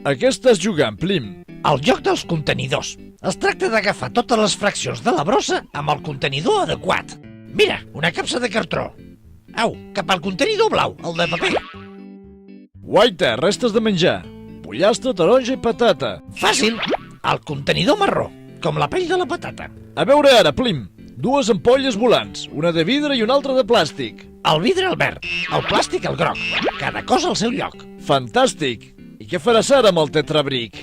A què estàs jugant, Plim? El joc dels contenidors. Es tracta d'agafar totes les fraccions de la brossa amb el contenidor adequat. Mira, una capsa de cartró. Au, cap al contenidor blau, el de paper. Guaita, restes de menjar. Pollastre, taronja i patata. Fàcil. El contenidor marró, com la pell de la patata. A veure ara, Plim. Dues ampolles volants, una de vidre i una altra de plàstic. El vidre al verd, el plàstic al groc. Cada cosa al seu lloc. Fantàstic! I què faràs ara amb el tetrabric?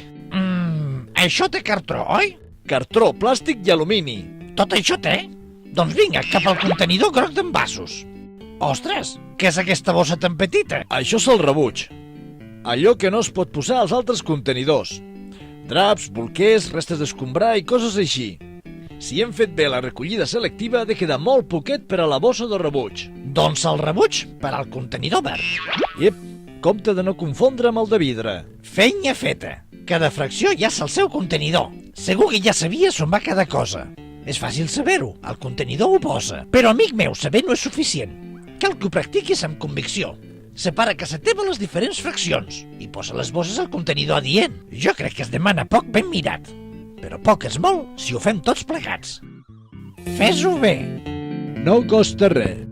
Això té cartró, oi? Cartró, plàstic i alumini. Tot això té? Doncs vinga, cap al contenidor groc d'envasos. Ostres, què és aquesta bossa tan petita? Això és el rebuig. Allò que no es pot posar als altres contenidors. Draps, bolquers, restes d'escombrar i coses així. Si hem fet bé la recollida selectiva, ha de quedar molt poquet per a la bossa de rebuig. Doncs el rebuig per al contenidor verd. Iep, compte de no confondre amb el de vidre. Feina feta. Cada fracció ja és el seu contenidor. Segur que ja sabies on va cada cosa. És fàcil saber-ho, el contenidor ho posa. Però, amic meu, saber no és suficient. Cal que ho practiquis amb convicció. Separa a casa teva les diferents fraccions i posa les bosses al contenidor adient. Jo crec que es demana poc ben mirat. Però poc és molt si ho fem tots plegats. Fes-ho bé. No costa res.